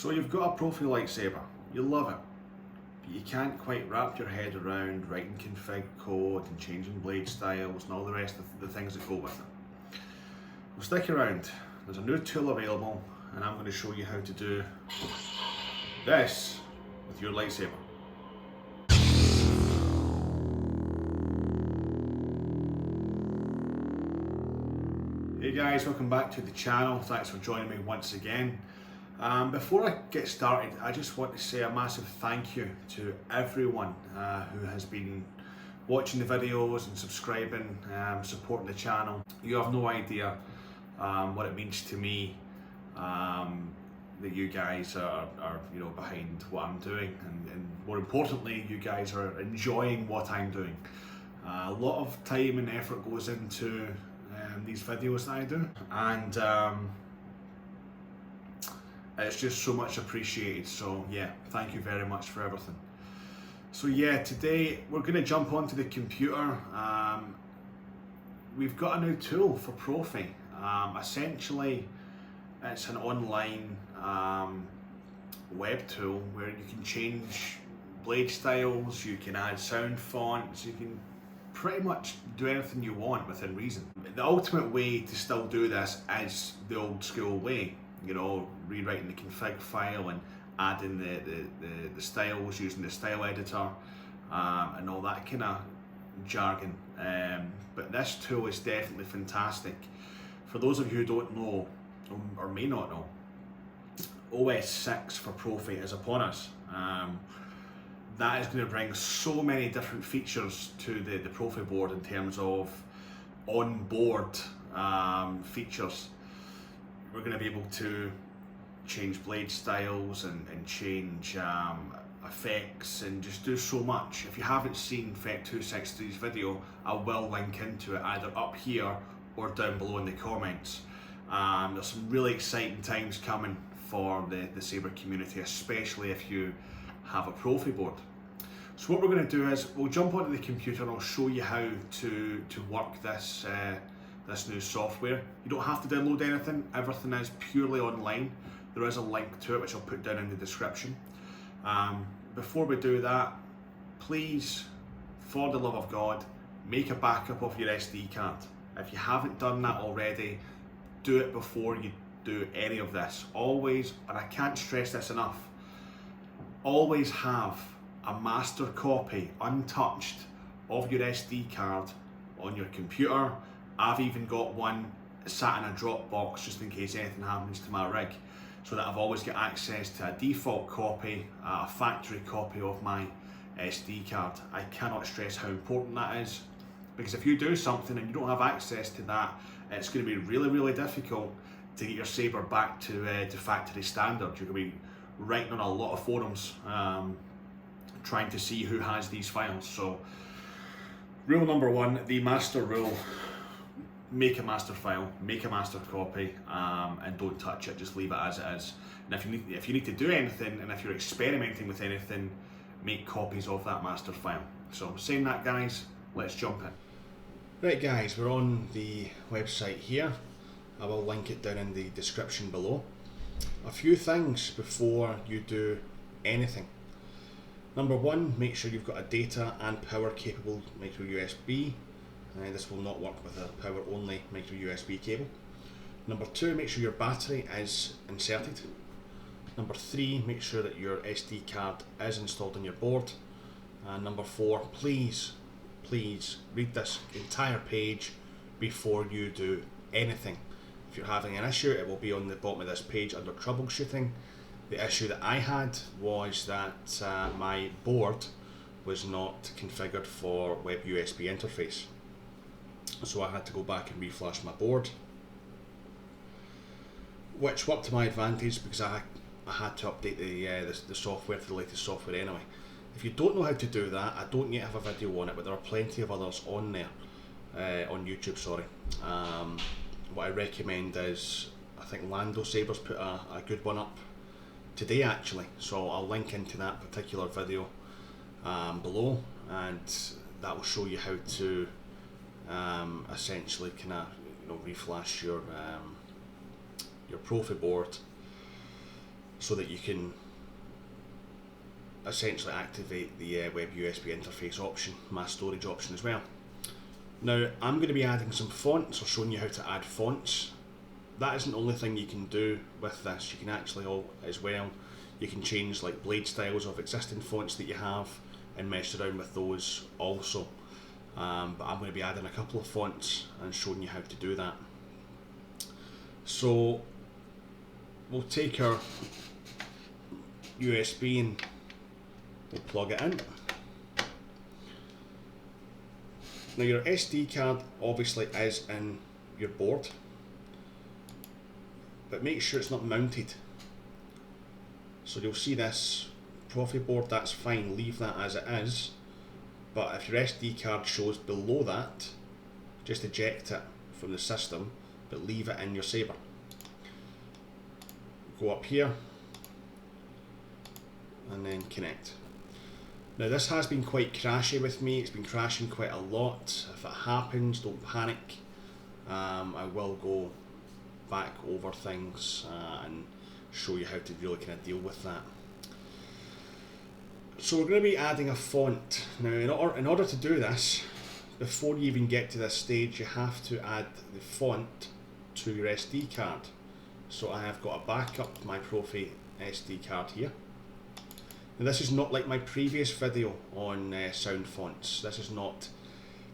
So you've got a Proffie Lightsaber, you love it, but you can't quite wrap your head around writing config code and changing blade styles and all the rest of the things that go with it. Well, stick around, there's a new tool available and I'm going to show you how to do this with your lightsaber. Hey guys, welcome back to the channel. Thanks for joining me once again. Before I get started, I just want to say a massive thank you to everyone who has been watching the videos and subscribing, supporting the channel. You have no idea what it means to me that you guys are behind what I'm doing, and more importantly, you guys are enjoying what I'm doing. A lot of time and effort goes into these videos that I do, and it's just so much appreciated. So yeah, thank you very much for everything. So yeah, today we're going to jump onto the computer. We've got a new tool for Proffie. Essentially, it's an online web tool where you can change blade styles, you can add sound fonts, you can pretty much do anything you want within reason. The ultimate way to still do this is the old school way, you know, rewriting the config file and adding the styles using the style editor and all that kind of jargon. But this tool is definitely fantastic. For those of you who don't know, or may not know, OS 6 for Proffie is upon us. That is going to bring so many different features to the Proffie board in terms of on-board features. We're going to be able to change blade styles and change effects and just do so much. If you haven't seen Fect263's video, I will link into it either up here or down below in the comments. There's some really exciting times coming for the Saber community, especially if you have a Proffie board. So what we're going to do is we'll jump onto the computer and I'll show you how to work this this new software. You don't have to download anything, everything is purely online. There is a link to it which I'll put down in the description. Before we do that, please, for the love of God, make a backup of your SD card. If you haven't done that already, do it before you do any of this. Always, and I can't stress this enough, always have a master copy, untouched, of your SD card on your computer. I've even got one sat in a Dropbox just in case anything happens to my rig, so that I've always got access to a default copy, a factory copy of my SD card. I cannot stress how important that is, because if you do something and you don't have access to that, it's going to be really, really difficult to get your Saber back to factory standard. You're going to be writing on a lot of forums trying to see who has these files. So rule number one, the master rule: make a master file, make a master copy, and don't touch it, just leave it as it is. And if you need to do anything, and if you're experimenting with anything, make copies of that master file. So saying that, guys, let's jump in. Right guys, we're on the website here. I will link it down in the description below. A few things before you do anything. Number one, make sure you've got a data and power capable micro USB. This will not work with a power only micro USB cable. Number two, make sure your battery is inserted. Number three, make sure that your SD card is installed on your board. And number four, please read this entire page before you do anything. If you're having an issue, it will be on the bottom of this page under troubleshooting. The issue that I had was that my board was not configured for web USB interface. So I had to go back and reflash my board, which worked to my advantage because I had to update the software to the latest software anyway. If you don't know how to do that, I don't yet have a video on it, but there are plenty of others on there, on YouTube, sorry. What I recommend is, I think Lando Sabers put a good one up today actually, so I'll link into that particular video below, and that will show you how to essentially kind of reflash your Proffie board so that you can essentially activate the web USB interface option, mass storage option as well. Now I'm going to be adding some fonts, or showing you how to add fonts. That isn't the only thing you can do with this. You can actually you can change like blade styles of existing fonts that you have and mess around with those also. But I'm going to be adding a couple of fonts and showing you how to do that. So we'll take our USB and we'll plug it in. Now your SD card obviously is in your board, but make sure it's not mounted. So you'll see this Proffie board, that's fine, leave that as it is, but if your SD card shows below that, just eject it from the system, but leave it in your Saber. Go up here and then connect. Now this has been quite crashy with me, it's been crashing quite a lot. If it happens, don't panic. I will go back over things and show you how to really kind of deal with that. So we're going to be adding a font. Now in order to do this, before you even get to this stage, you have to add the font to your SD card. So I have got a backup to my Proffie SD card here. Now this is not like my previous video on sound fonts. This is not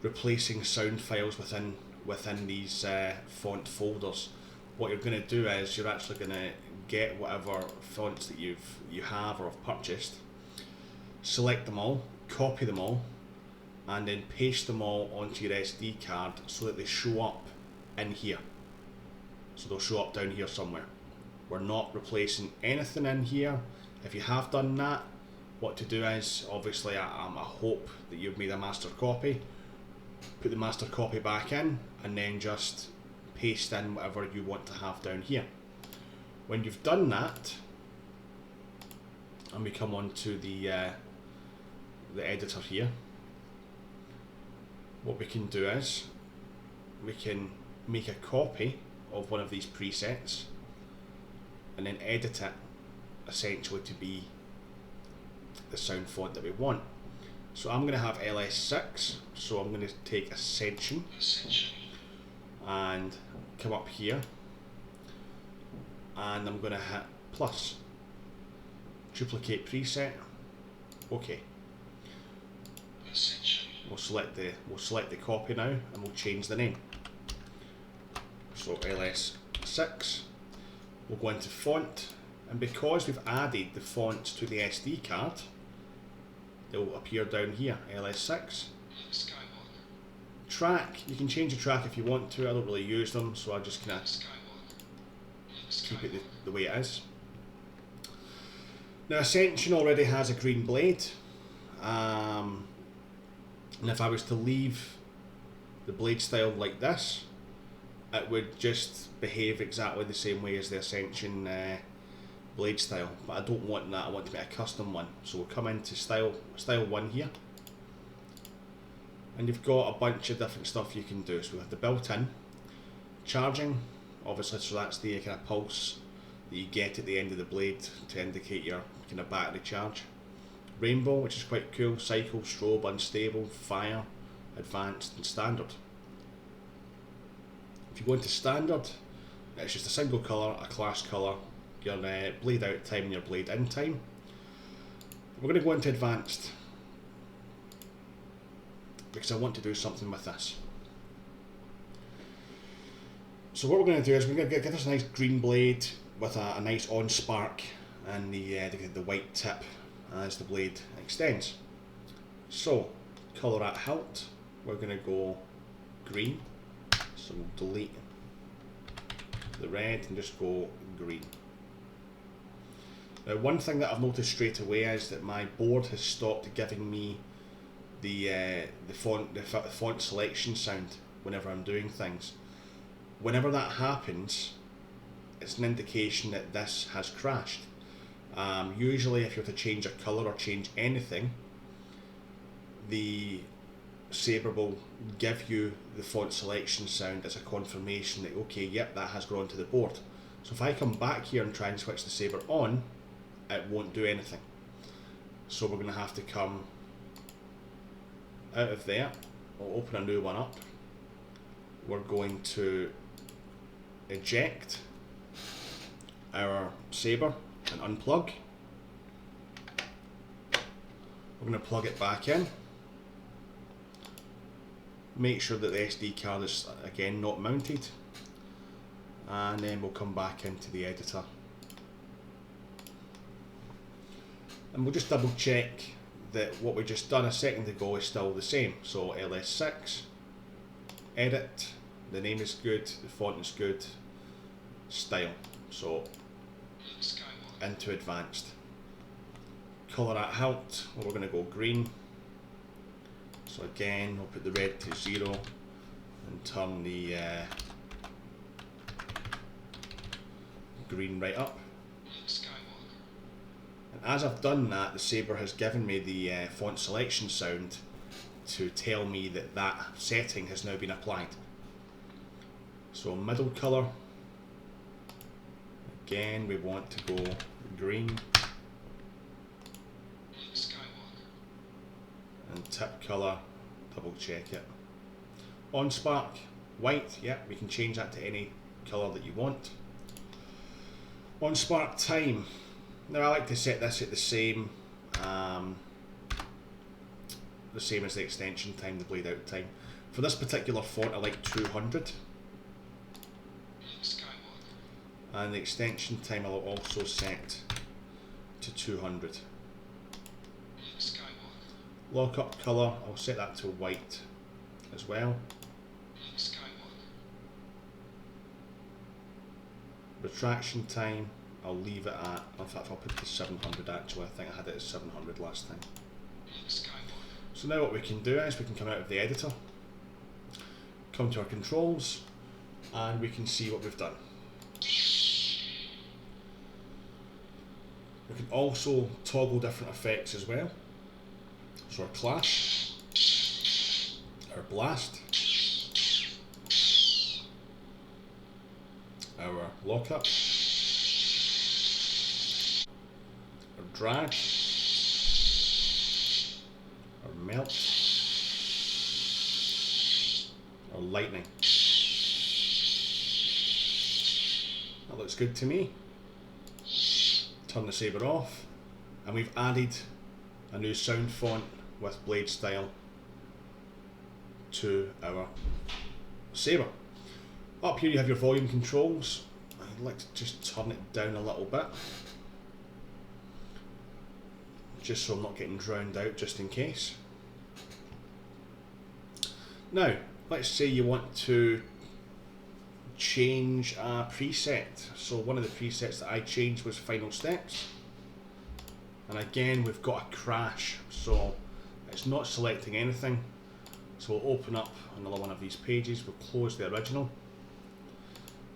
replacing sound files within these font folders. What you're going to do is you're actually going to get whatever fonts that you have or have purchased, select them all, copy them all, and then paste them all onto your SD card so that they show up in here. So they'll show up down here somewhere. We're not replacing anything in here. If you have done that, what to do is, obviously I hope that you've made a master copy, put the master copy back in, and then just paste in whatever you want to have down here. When you've done that, and we come on to the editor here, what we can do is we can make a copy of one of these presets and then edit it essentially to be the sound font that we want. So I'm going to have LS6, so I'm going to take Ascension and come up here and I'm going to hit plus, duplicate preset, OK. We'll select the copy now and we'll change the name. So LS6, we'll go into font, and because we've added the fonts to the SD card, they'll appear down here, LS6. Track, you can change the track if you want to. I don't really use them, so I just kind of keep it the way it is. Now Ascension already has a green blade, and if I was to leave the blade style like this, it would just behave exactly the same way as the Ascension blade style, but I don't want that. I want to make a custom one. So we'll come into style 1 here, and you've got a bunch of different stuff you can do. So we have the built-in charging, obviously, so that's the kind of pulse that you get at the end of the blade to indicate your kind of battery charge. Rainbow, which is quite cool. Cycle, strobe, unstable, fire, advanced, and standard. If you go into standard, it's just a single colour, a class colour, your blade out time and your blade in time. We're going to go into advanced because I want to do something with this. So what we're going to do is we're going to get this nice green blade with a nice on spark and the white tip as the blade extends. So colour at hilt, we're going to go green. So we'll delete the red and just go green. Now one thing that I've noticed straight away is that my board has stopped giving me the font selection sound whenever I'm doing things. Whenever that happens, it's an indication that this has crashed. Usually if you were to change a colour or change anything, the Saber will give you the font selection sound as a confirmation that okay, yep, that has gone to the board. So if I come back here and try and switch the Saber on, it won't do anything. So we're going to have to come out of there. We'll open a new one up. We're going to eject our Saber and unplug. We're going to plug it back in. Make sure that the SD card is again not mounted, and then we'll come back into the editor and we'll just double check that what we just done a second ago is still the same. So LS6, edit, the name is good, the font is good, style, so into advanced. Colour at height, we're going to go green. So again, we'll put the red to 0 and turn the green right up. And as I've done that, the Saber has given me the font selection sound to tell me that that setting has now been applied. So middle colour, again we want to go green. And tip colour, double check it. On spark, white, yeah, we can change that to any colour that you want. On spark time, now I like to set this at the same as the extension time, the blade out time. For this particular font I like 200. And the extension time I'll also set to 200. Lockup colour, I'll set that to white as well. Retraction time, I'll leave it at, in fact I'll put it to 700 actually, I think I had it at 700 last time. So now what we can do is we can come out of the editor, come to our controls, and we can see what we've done. We can also toggle different effects as well. So our clash, our blast, our lockup, our drag, our melt, our lightning. That looks good to me. Turn the Saber off, and we've added a new sound font with blade style to our Saber. Up here you have your volume controls. I'd like to just turn it down a little bit, just so I'm not getting drowned out, just in case. Now, let's say you want to change a preset. So one of the presets that I changed was Final Steps. And again, we've got a crash, so it's not selecting anything. So we'll open up another one of these pages, we'll close the original.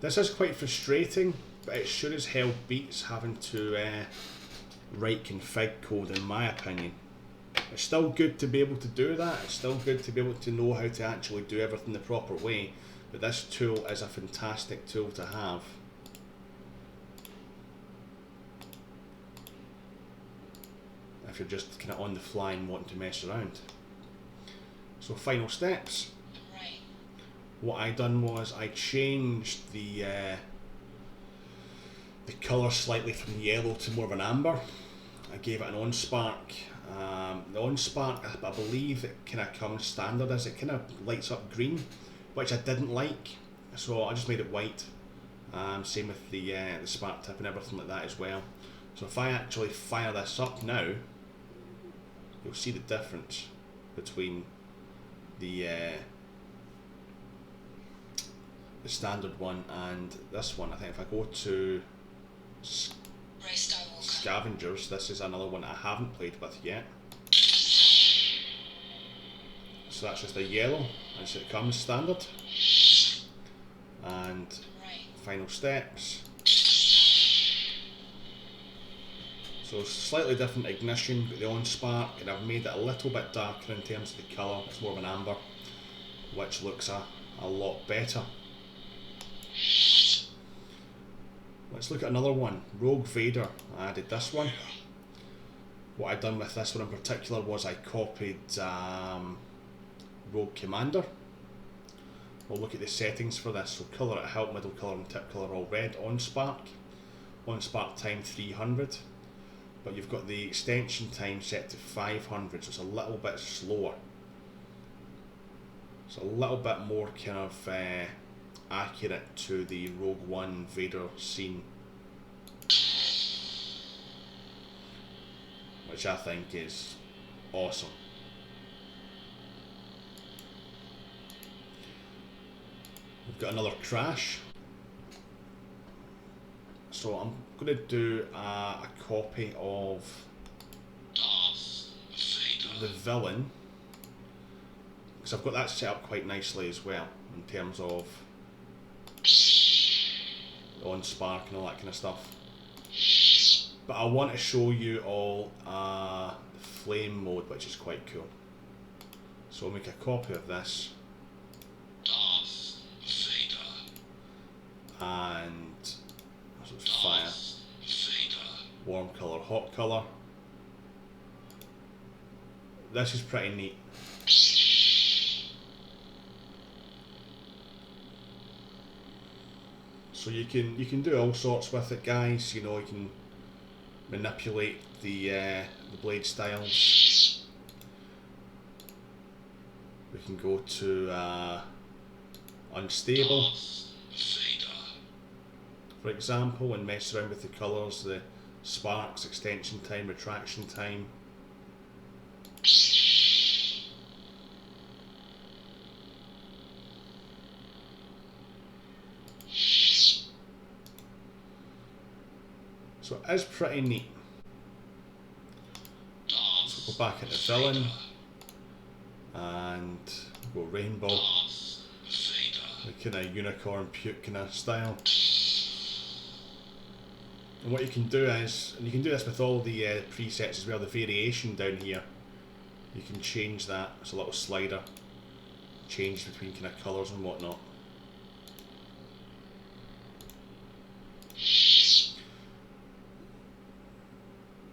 This is quite frustrating, but it sure as hell beats having to write config code, in my opinion. It's still good to be able to do that, it's still good to be able to know how to actually do everything the proper way, but this tool is a fantastic tool to have. If you're just kind of on the fly and wanting to mess around. So Final Steps. Right. What I done was I changed the colour slightly from yellow to more of an amber. I gave it an on spark. The on spark, I believe it kind of comes standard as it kind of lights up green, which I didn't like. So I just made it white. Same with the spark tip and everything like that as well. So if I actually fire this up now, you'll see the difference between the standard one and this one. I think if I go to Scavengers, this is another one I haven't played with yet. So that's just a yellow as it comes standard. And Final Steps. So slightly different ignition, but the on spark, and I've made it a little bit darker in terms of the colour. It's more of an amber, which looks a lot better. let's look at another one. Rogue Vader. I added this one. What I've done with this one in particular was I copied Rogue Commander. We'll look at the settings for this. So colour at help, middle colour and tip colour all red. On spark time 300. But you've got the extension time set to 500, so it's a little bit slower. It's a little bit more kind of accurate to the Rogue One Vader scene, which I think is awesome. We've got another crash. So I'm going to do a copy of the villain, because I've got that set up quite nicely as well in terms of on spark and all that kind of stuff. But I want to show you all the flame mode, which is quite cool. So I'll make a copy of this. And so it's fire, warm colour, hot colour. This is pretty neat. So you can do all sorts with it, guys. You know, you can manipulate the blade styles. We can go to unstable, for example, and mess around with the colours, the sparks, extension time, retraction time. So it is pretty neat. So go back into villain and go rainbow, the kind of unicorn puke kind of style. And what you can do is, and you can do this with all the presets as well, the variation down here, you can change that. It's a little slider, change between kind of colours and whatnot.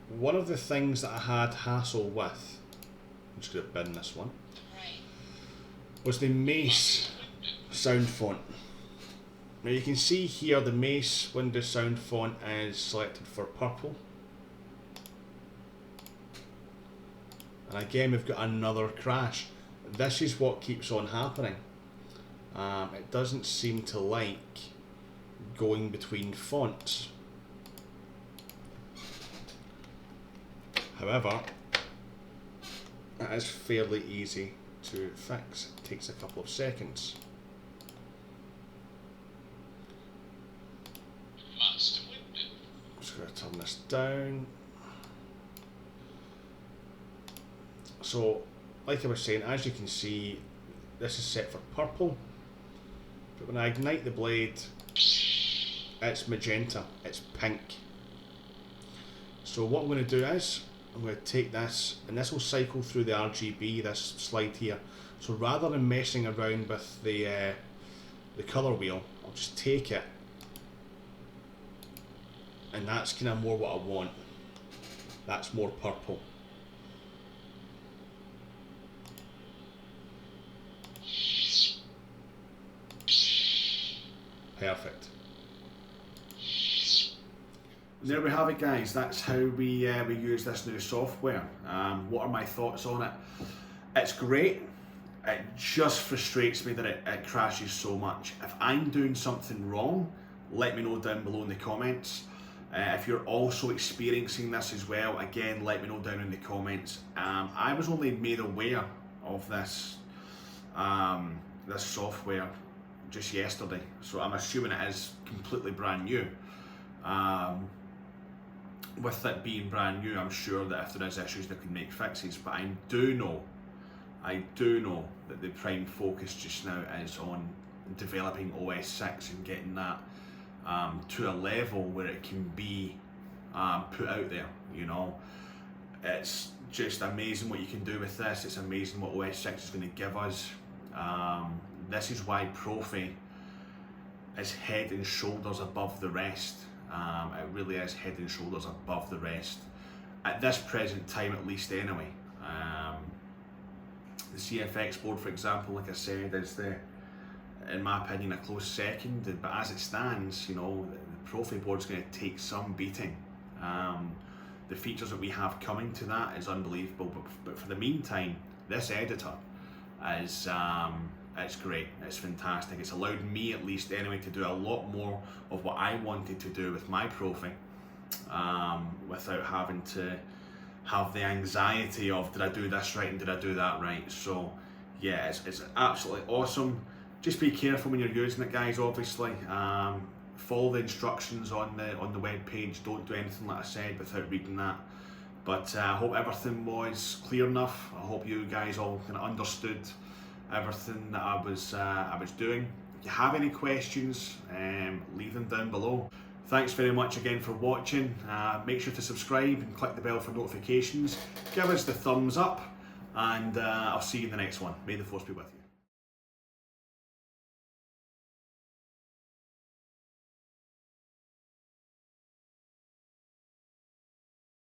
One of the things that I had hassle with, I'm just going to bin this one, was the Mace sound font. Now you can see here the Mace Windows sound font is selected for purple. And again we've got another crash. This is what keeps on happening. It doesn't seem to like going between fonts. However, it is fairly easy to fix. It takes a couple of seconds. Just going to turn this down. So, like I was saying, as you can see, this is set for purple. But when I ignite the blade, it's magenta, it's pink. So what I'm going to do is, I'm going to take this, and this will cycle through the RGB, this slide here. So rather than messing around with the colour wheel, I'll just take it, and that's kind of more what I want. That's more purple. Perfect. There we have it, guys. That's how we use this new software. What are my thoughts on it? It's great. It just frustrates me that it crashes so much. If I'm doing something wrong, let me know down below in the comments. If you're also experiencing this as well, again, let me know down in the comments. I was only made aware of this this software just yesterday, so I'm assuming it is completely brand new. With it being brand new, I'm sure that if there is issues, they can make fixes. But I do know that the prime focus just now is on developing OS 6 and getting that to a level where it can be put out there. You know, it's just amazing what you can do with this. It's amazing what OS 6 is going to give us. This is why Proffie is head and shoulders above the rest. It really is head and shoulders above the rest, at this present time at least anyway. The CFX board, for example, like I said, is in my opinion, a close second, but as it stands, you know, the Proffie board's going to take some beating. The features that we have coming to that is unbelievable, but for the meantime, this editor is it's great, it's fantastic. It's allowed me, at least anyway, to do a lot more of what I wanted to do with my Proffie, without having to have the anxiety of, did I do this right and did I do that right? So yeah, it's absolutely awesome. Just be careful when you're using it, guys, obviously. Follow the instructions on the web page. Don't do anything like I said without reading that. But I hope everything was clear enough. I hope you guys all kind of understood everything that I was doing. If you have any questions, leave them down below. Thanks very much again for watching. Make sure to subscribe and click the bell for notifications. Give us the thumbs up, and I'll see you in the next one. May the Force be with you.